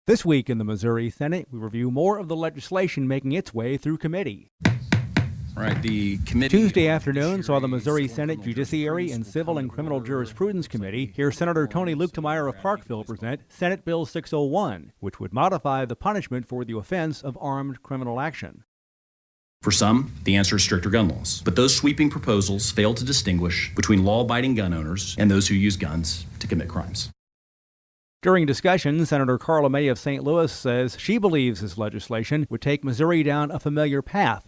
This week in the Missouri Senate, we review more of the legislation making its way through committee. Right, the committee Tuesday afternoon saw the Missouri Senate Judiciary and Civil and Criminal Jurisprudence Committee hear Senator Tony Luetkemeyer of Parkville present Senate Bill 601, which would modify the punishment for the offense of armed criminal action. For some, the answer is stricter gun laws. But those sweeping proposals fail to distinguish between law-abiding gun owners and those who use guns to commit crimes. During discussion, Senator Carla May of St. Louis says she believes this legislation would take Missouri down a familiar path.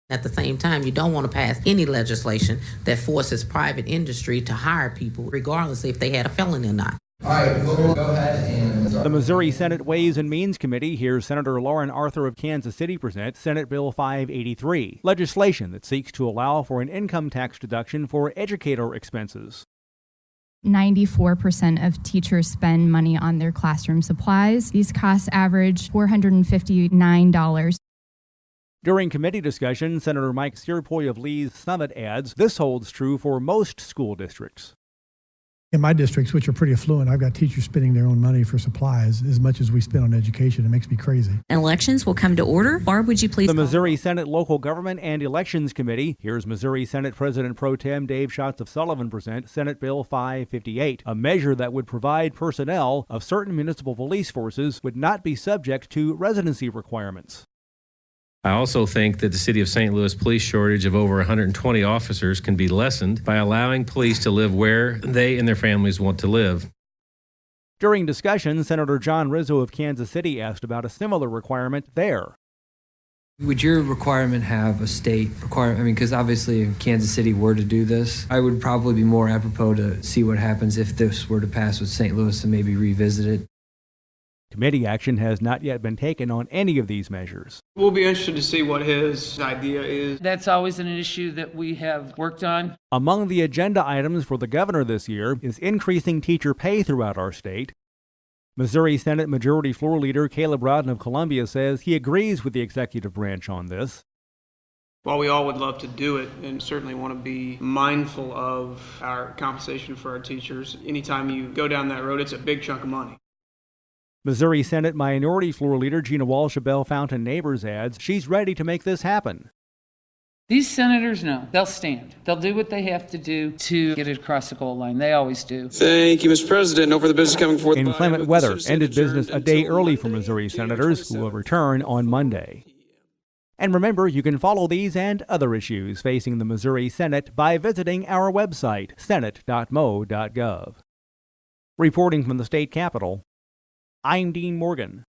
At the same time, you don't want to pass any legislation that forces private industry to hire people, regardless if they had a felony or not. All right, we'll go ahead and... The Missouri Senate Ways and Means Committee hears Senator Lauren Arthur of Kansas City present Senate Bill 583, legislation that seeks to allow for an income tax deduction for educator expenses. 94% of teachers spend money on their classroom supplies. These costs average $459. During committee discussion, Senator Mike Searpoy of Lee's Summit adds, this holds true for most school districts. In my districts, which are pretty affluent, I've got teachers spending their own money for supplies as much as we spend on education. It makes me crazy. Elections will come to order. Barb, would you please? The Missouri Senate Local Government and Elections Committee hears Missouri Senate President Pro Tem Dave Schatz of Sullivan present Senate Bill 558, a measure that would provide personnel of certain municipal police forces would not be subject to residency requirements. I also think that the City of St. Louis police shortage of over 120 officers can be lessened by allowing police to live where they and their families want to live. During discussion, Senator John Rizzo of Kansas City asked about a similar requirement there. Would your requirement have a state requirement? I mean, because obviously if Kansas City were to do this, I would probably be more apropos to see what happens if this were to pass with St. Louis and maybe revisit it. Committee action has not yet been taken on any of these measures. We'll be interested to see what his idea is. That's always an issue that we have worked on. Among the agenda items for the governor this year is increasing teacher pay throughout our state. Missouri Senate Majority Floor Leader Caleb Rowden of Columbia says he agrees with the executive branch on this. While we all would love to do it and certainly want to be mindful of our compensation for our teachers, anytime you go down that road, it's a big chunk of money. Missouri Senate Minority Floor Leader Gina Walsh of Bell Fountain Neighbors adds she's ready to make this happen. These senators know. They'll stand. They'll do what they have to do to get it across the goal line. They always do. Thank you, Mr. President. No further business coming forth. Inclement weather ended business a day early for Missouri senators who will return on Monday. And remember, you can follow these and other issues facing the Missouri Senate by visiting our website, senate.mo.gov. Reporting from the state capitol, I'm Dean Morgan.